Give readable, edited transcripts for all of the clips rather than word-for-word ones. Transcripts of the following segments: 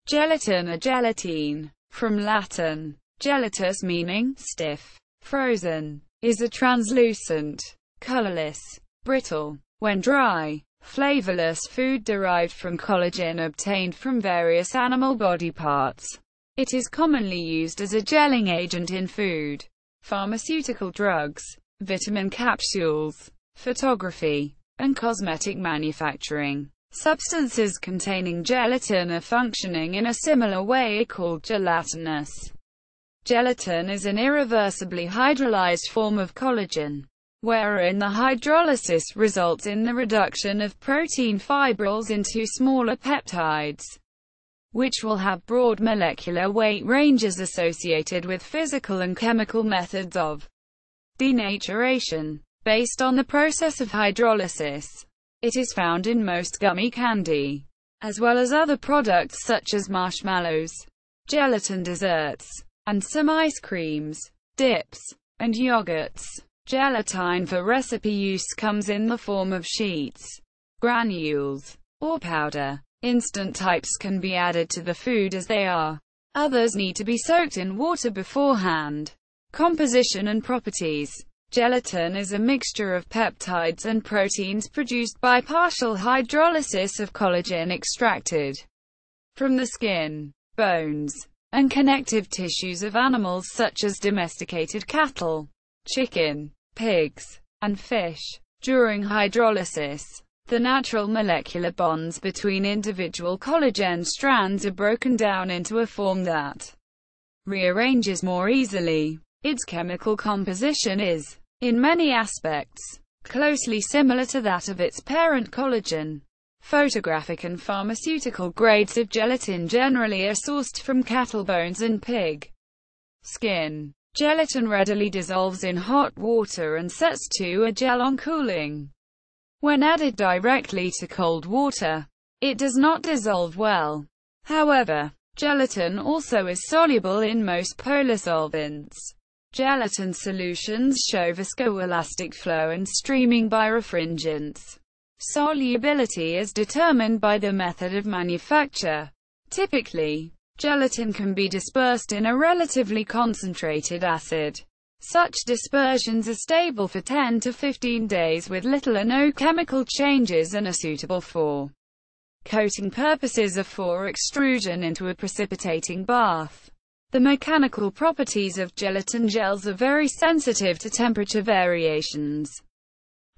Gelatin or gelatine, from Latin gelatus meaning stiff, frozen, is a translucent, colorless, brittle, when dry, flavorless food derived from collagen obtained from various animal body parts. It is commonly used as a gelling agent in food, pharmaceutical drugs, vitamin capsules, photography, and cosmetic manufacturing. Substances containing gelatin are functioning in a similar way called gelatinous. Gelatin is an irreversibly hydrolyzed form of collagen, wherein the hydrolysis results in the reduction of protein fibrils into smaller peptides, which will have broad molecular weight ranges associated with physical and chemical methods of denaturation. Based on the process of hydrolysis, it is found in most gummy candy, as well as other products such as marshmallows, gelatin desserts, and some ice creams, dips, and yogurts. Gelatine for recipe use comes in the form of sheets, granules, or powder. Instant types can be added to the food as they are. Others need to be soaked in water beforehand. Composition and properties. Gelatin is a mixture of peptides and proteins produced by partial hydrolysis of collagen extracted from the skin, bones, and connective tissues of animals such as domesticated cattle, chicken, pigs, and fish. During hydrolysis, the natural molecular bonds between individual collagen strands are broken down into a form that rearranges more easily. Its chemical composition is, in many aspects, closely similar to that of its parent collagen. Photographic and pharmaceutical grades of gelatin generally are sourced from cattle bones and pig skin. Gelatin readily dissolves in hot water and sets to a gel on cooling. When added directly to cold water, it does not dissolve well. However, gelatin also is soluble in most polar solvents. Gelatin solutions show viscoelastic flow and streaming birefringence. Solubility is determined by the method of manufacture. Typically, gelatin can be dispersed in a relatively concentrated acid. Such dispersions are stable for 10 to 15 days with little or no chemical changes and are suitable for coating purposes or for extrusion into a precipitating bath. The mechanical properties of gelatin gels are very sensitive to temperature variations.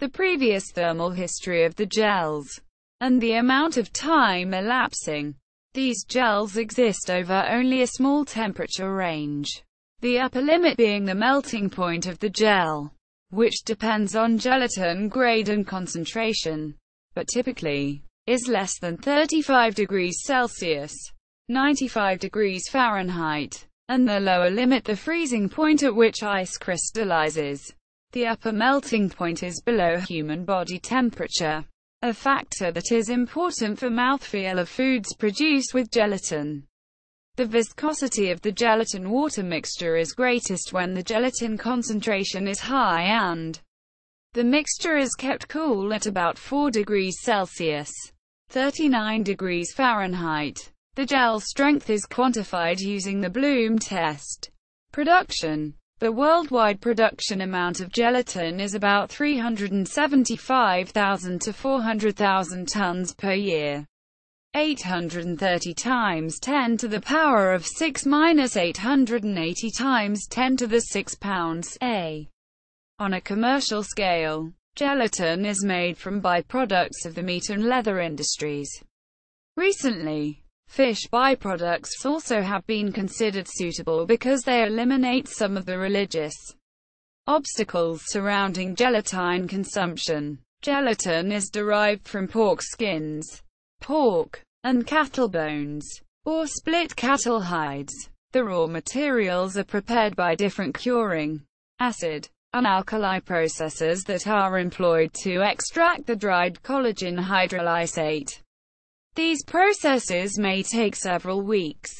The previous thermal history of the gels, and the amount of time elapsing. These gels exist over only a small temperature range, the upper limit being the melting point of the gel, which depends on gelatin grade and concentration, but typically is less than 35 degrees Celsius. 95 degrees Fahrenheit, and the lower limit the freezing point at which ice crystallizes. The upper melting point is below human body temperature, a factor that is important for mouthfeel of foods produced with gelatin. The viscosity of the gelatin-water mixture is greatest when the gelatin concentration is high and the mixture is kept cool at about 4 degrees Celsius, 39 degrees Fahrenheit. The gel strength is quantified using the Bloom test. Production. The worldwide production amount of gelatin is about 375,000 to 400,000 tons per year. 830 times 10 to the power of 6 minus 880 times 10 to the 6 pounds a. On a commercial scale, gelatin is made from byproducts of the meat and leather industries. Recently, fish byproducts also have been considered suitable because they eliminate some of the religious obstacles surrounding gelatine consumption. Gelatin is derived from pork skins, pork, and cattle bones, or split cattle hides. The raw materials are prepared by different curing, acid, and alkali processes that are employed to extract the dried collagen hydrolysate. These processes may take several weeks,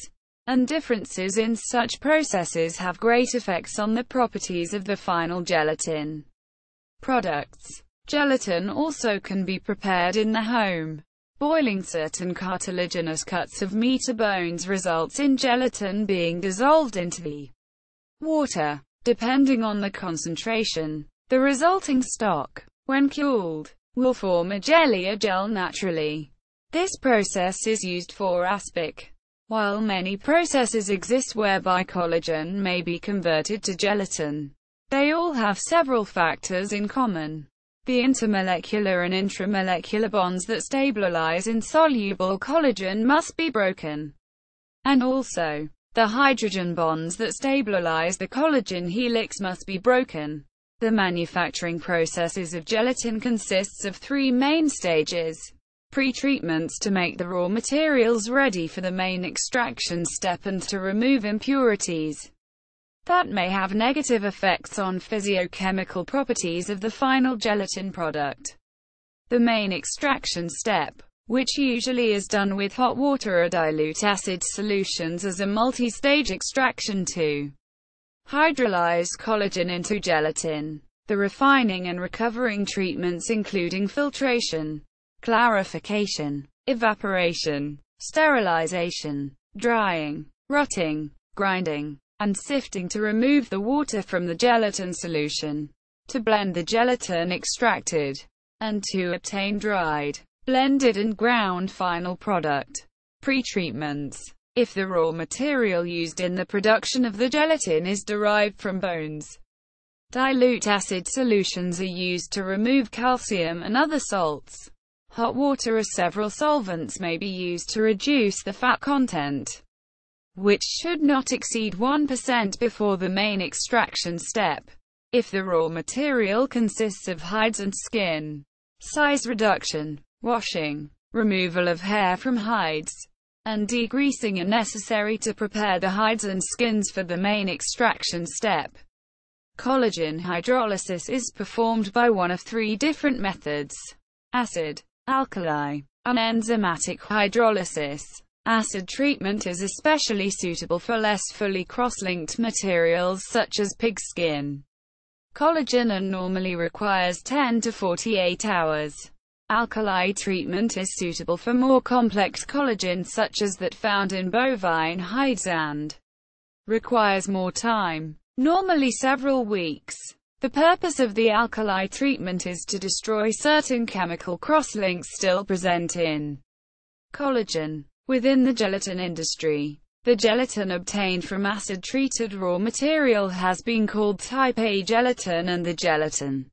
and differences in such processes have great effects on the properties of the final gelatin products. Gelatin also can be prepared in the home. Boiling certain cartilaginous cuts of meat or bones results in gelatin being dissolved into the water. Depending on the concentration, the resulting stock, when cooled, will form a jelly or gel naturally. This process is used for aspic. While many processes exist whereby collagen may be converted to gelatin, they all have several factors in common. The intermolecular and intramolecular bonds that stabilize insoluble collagen must be broken. And also, the hydrogen bonds that stabilize the collagen helix must be broken. The manufacturing processes of gelatin consists of three main stages. Pre-treatments to make the raw materials ready for the main extraction step and to remove impurities that may have negative effects on physiochemical properties of the final gelatin product. The main extraction step, which usually is done with hot water or dilute acid solutions as a multi-stage extraction to hydrolyze collagen into gelatin. The refining and recovering treatments including filtration, clarification, evaporation, sterilization, drying, rotting, grinding, and sifting to remove the water from the gelatin solution, to blend the gelatin extracted, and to obtain dried, blended and ground final product. Pre-treatments. If the raw material used in the production of the gelatin is derived from bones, dilute acid solutions are used to remove calcium and other salts. Hot water or several solvents may be used to reduce the fat content, which should not exceed 1% before the main extraction step. If the raw material consists of hides and skin, size reduction, washing, removal of hair from hides, and degreasing are necessary to prepare the hides and skins for the main extraction step. Collagen hydrolysis is performed by one of three different methods: acid, alkali, and enzymatic hydrolysis. Acid treatment is especially suitable for less fully cross-linked materials such as pig skin. Collagen and normally requires 10 to 48 hours. Alkali treatment is suitable for more complex collagen such as that found in bovine hides and requires more time, normally several weeks. The purpose of the alkali treatment is to destroy certain chemical crosslinks still present in collagen. Within the gelatin industry, the gelatin obtained from acid-treated raw material has been called type A gelatin, and the gelatin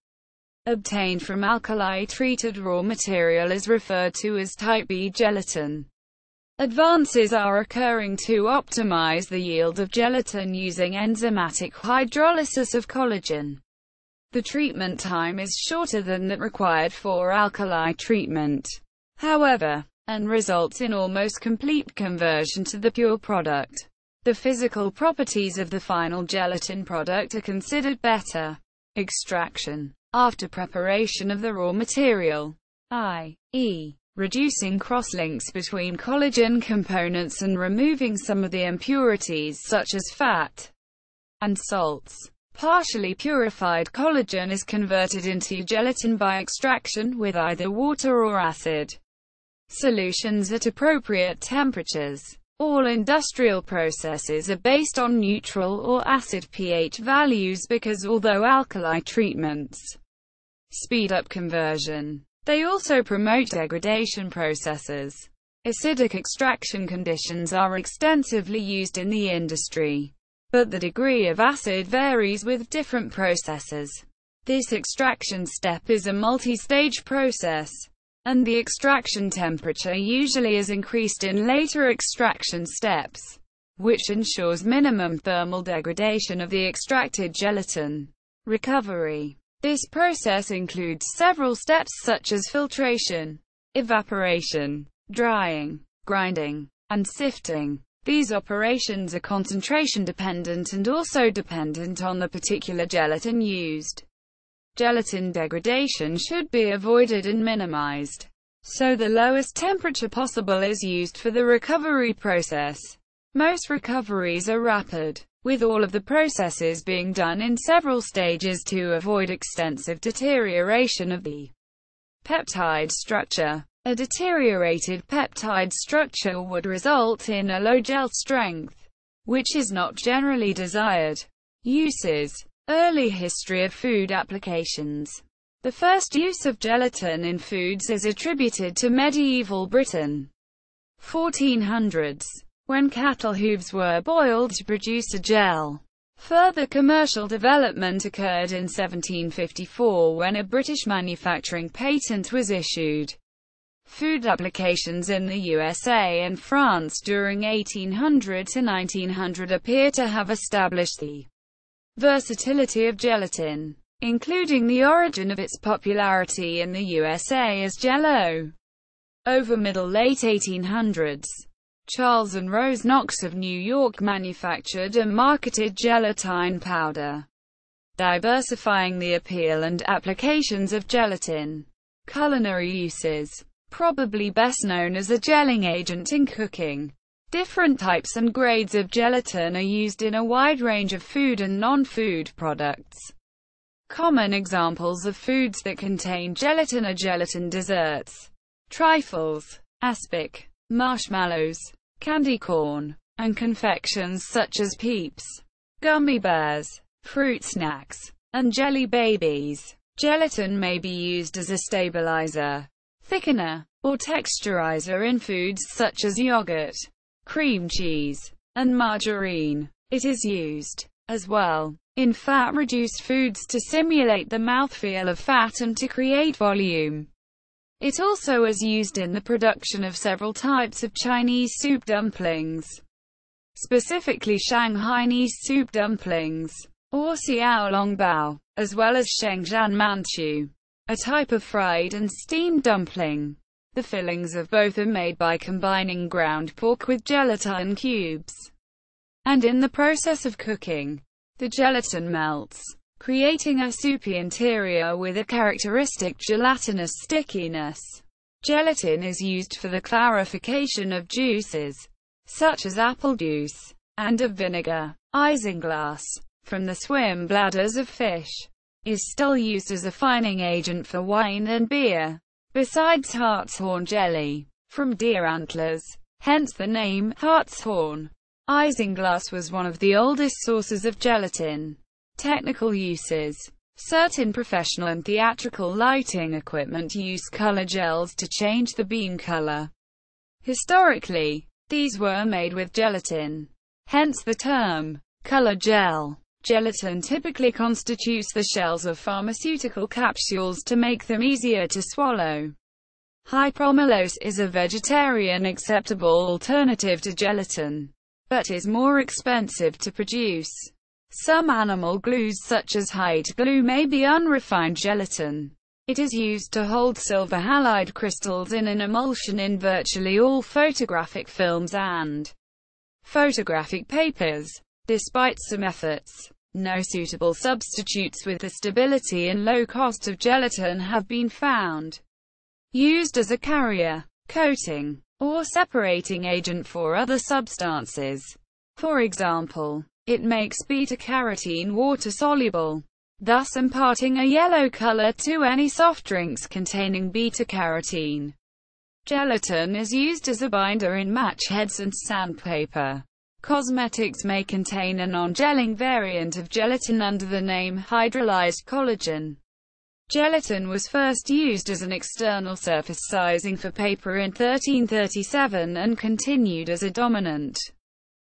obtained from alkali-treated raw material is referred to as type B gelatin. Advances are occurring to optimize the yield of gelatin using enzymatic hydrolysis of collagen. The treatment time is shorter than that required for alkali treatment, however, and results in almost complete conversion to the pure product. The physical properties of the final gelatin product are considered better. Extraction. After preparation of the raw material, i.e., reducing crosslinks between collagen components and removing some of the impurities such as fat and salts, partially purified collagen is converted into gelatin by extraction with either water or acid solutions at appropriate temperatures. All industrial processes are based on neutral or acid pH values because although alkali treatments speed up conversion, they also promote degradation processes. Acidic extraction conditions are extensively used in the industry, but the degree of acid varies with different processes. This extraction step is a multi-stage process, and the extraction temperature usually is increased in later extraction steps, which ensures minimum thermal degradation of the extracted gelatin. Recovery. This process includes several steps such as filtration, evaporation, drying, grinding, and sifting. These operations are concentration dependent and also dependent on the particular gelatin used. Gelatin degradation should be avoided and minimized, so the lowest temperature possible is used for the recovery process. Most recoveries are rapid, with all of the processes being done in several stages to avoid extensive deterioration of the peptide structure. A deteriorated peptide structure would result in a low gel strength, which is not generally desired. Uses. Early history of food applications. The first use of gelatin in foods is attributed to medieval Britain, 1400s, when cattle hooves were boiled to produce a gel. Further commercial development occurred in 1754 when a British manufacturing patent was issued. Food applications in the USA and France during 1800 to 1900 appear to have established the versatility of gelatin, including the origin of its popularity in the USA as Jell-O. Over middle-late 1800s, Charles and Rose Knox of New York manufactured and marketed gelatine powder, diversifying the appeal and applications of gelatin. Culinary uses. Probably best known as a gelling agent in cooking. Different types and grades of gelatin are used in a wide range of food and non-food products. Common examples of foods that contain gelatin are gelatin desserts, trifles, aspic, marshmallows, candy corn, and confections such as Peeps, gummy bears, fruit snacks, and jelly babies. Gelatin may be used as a stabilizer, thickener, or texturizer in foods such as yogurt, cream cheese, and margarine. It is used, as well, in fat-reduced foods to simulate the mouthfeel of fat and to create volume. It also is used in the production of several types of Chinese soup dumplings, specifically Shanghainese soup dumplings, or xiaolongbao, as well as Shengzhan Manchu, a type of fried and steamed dumpling. The fillings of both are made by combining ground pork with gelatin cubes, and in the process of cooking, the gelatin melts, creating a soupy interior with a characteristic gelatinous stickiness. Gelatin is used for the clarification of juices, such as apple juice, and of vinegar. Isinglass, from the swim bladders of fish, is still used as a fining agent for wine and beer. Besides hartshorn jelly, from deer antlers, hence the name hartshorn. Isinglass was one of the oldest sources of gelatin. Technical uses. Certain professional and theatrical lighting equipment use color gels to change the beam color. Historically, these were made with gelatin, hence the term color gel. Gelatin typically constitutes the shells of pharmaceutical capsules to make them easier to swallow. Hypromellose is a vegetarian acceptable alternative to gelatin, but is more expensive to produce. Some animal glues such as hide glue may be unrefined gelatin. It is used to hold silver halide crystals in an emulsion in virtually all photographic films and photographic papers. Despite some efforts, no suitable substitutes with the stability and low cost of gelatin have been found. Used as a carrier, coating, or separating agent for other substances. For example, it makes beta-carotene water-soluble, thus imparting a yellow color to any soft drinks containing beta-carotene. Gelatin is used as a binder in match heads and sandpaper. Cosmetics may contain a non-gelling variant of gelatin under the name hydrolyzed collagen. Gelatin was first used as an external surface sizing for paper in 1337 and continued as a dominant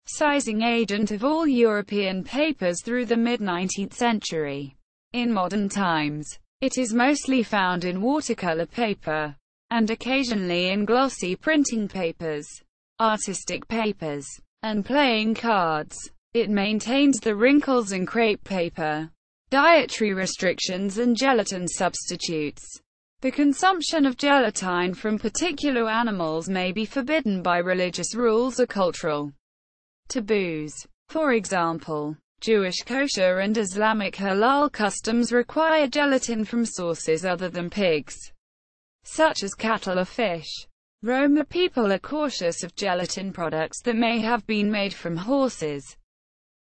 sizing agent of all European papers through the mid-19th century. In modern times, it is mostly found in watercolor paper, and occasionally in glossy printing papers, artistic papers, and playing cards. It maintains the wrinkles in crepe paper. Dietary restrictions and gelatin substitutes. The consumption of gelatine from particular animals may be forbidden by religious rules or cultural taboos. For example, Jewish kosher and Islamic halal customs require gelatin from sources other than pigs, such as cattle or fish. Roma people are cautious of gelatin products that may have been made from horses,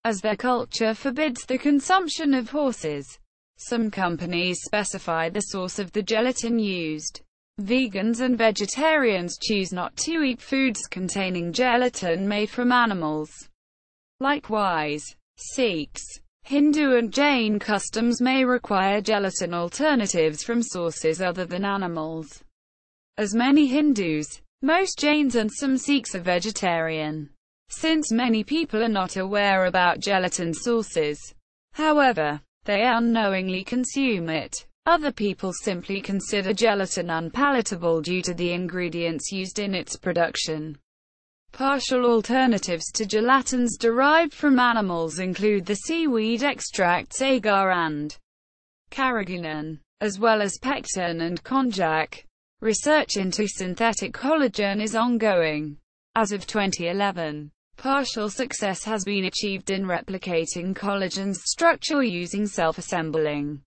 as their culture forbids the consumption of horses. Some companies specify the source of the gelatin used. Vegans and vegetarians choose not to eat foods containing gelatin made from animals. Likewise, Sikhs, Hindu and Jain customs may require gelatin alternatives from sources other than animals. As many Hindus, most Jains and some Sikhs are vegetarian. Since many people are not aware about gelatin sources, however, they unknowingly consume it. Other people simply consider gelatin unpalatable due to the ingredients used in its production. Partial alternatives to gelatins derived from animals include the seaweed extracts agar and carrageenan, as well as pectin and konjac. Research into synthetic collagen is ongoing. As of 2011, partial success has been achieved in replicating collagen's structure using self-assembling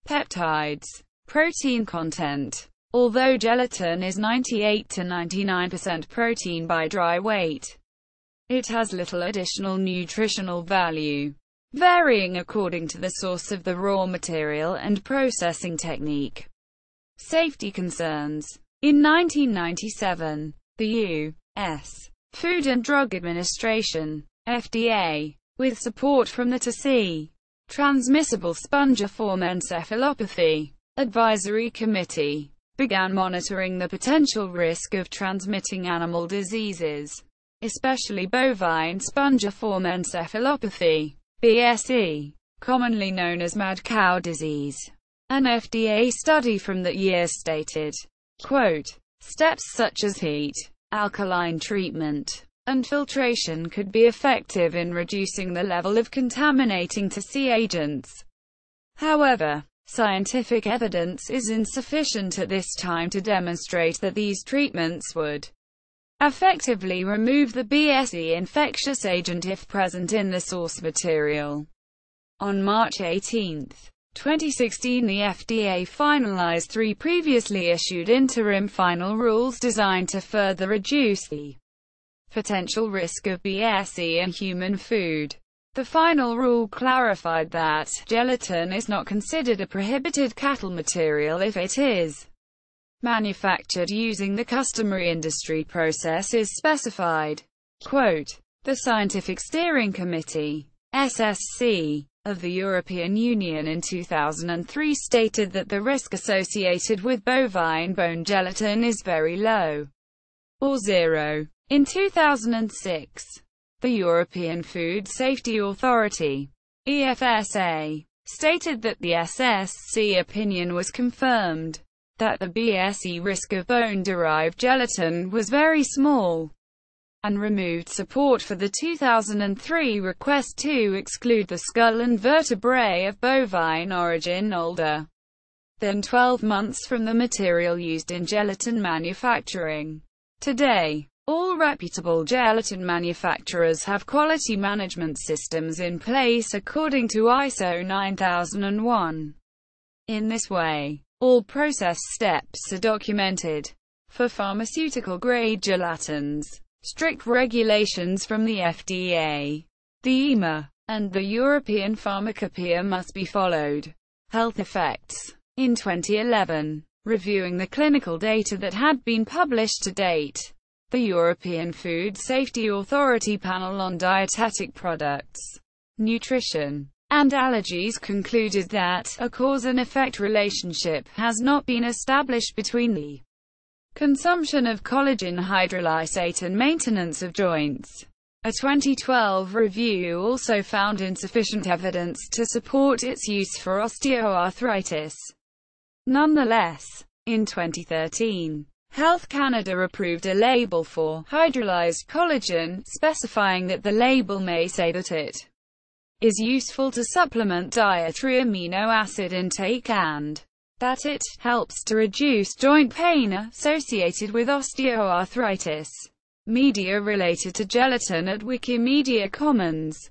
peptides. Protein content. Although gelatin is 98 to 99% protein by dry weight, it has little additional nutritional value, varying according to the source of the raw material and processing technique. Safety concerns. In 1997, the U.S. Food and Drug Administration, FDA, with support from the TC, Transmissible Spongiform Encephalopathy Advisory Committee, began monitoring the potential risk of transmitting animal diseases, especially bovine spongiform encephalopathy, BSE, commonly known as mad cow disease. An FDA study from that year stated, quote, "Steps such as heat, alkaline treatment, and filtration could be effective in reducing the level of contaminating TC agents. However, scientific evidence is insufficient at this time to demonstrate that these treatments would effectively remove the BSE infectious agent if present in the source material." On March 18, 2016, the FDA finalized 3 previously issued interim final rules designed to further reduce the potential risk of BSE in human food. The final rule clarified that gelatin is not considered a prohibited cattle material if it is manufactured using the customary industry process is specified. Quote, "The Scientific Steering Committee (SSC) of the European Union in 2003 stated that the risk associated with bovine bone gelatin is very low, or zero. In 2006, the European Food Safety Authority (EFSA) stated that the SSC opinion was confirmed, that the BSE risk of bone-derived gelatin was very small, and removed support for the 2003 request to exclude the skull and vertebrae of bovine origin older than 12 months from the material used in gelatin manufacturing. Today, all reputable gelatin manufacturers have quality management systems in place according to ISO 9001. In this way, all process steps are documented. For pharmaceutical-grade gelatins, strict regulations from the FDA, the EMA, and the European Pharmacopoeia must be followed. Health effects. In 2011, reviewing the clinical data that had been published to date, the European Food Safety Authority panel on dietetic products, nutrition, and allergies concluded that a cause and effect relationship has not been established between the consumption of collagen hydrolysate and maintenance of joints. A 2012 review also found insufficient evidence to support its use for osteoarthritis. Nonetheless, in 2013, Health Canada approved a label for hydrolyzed collagen, specifying that the label may say that it is useful to supplement dietary amino acid intake and that it helps to reduce joint pain associated with osteoarthritis. Media related to gelatin at Wikimedia Commons.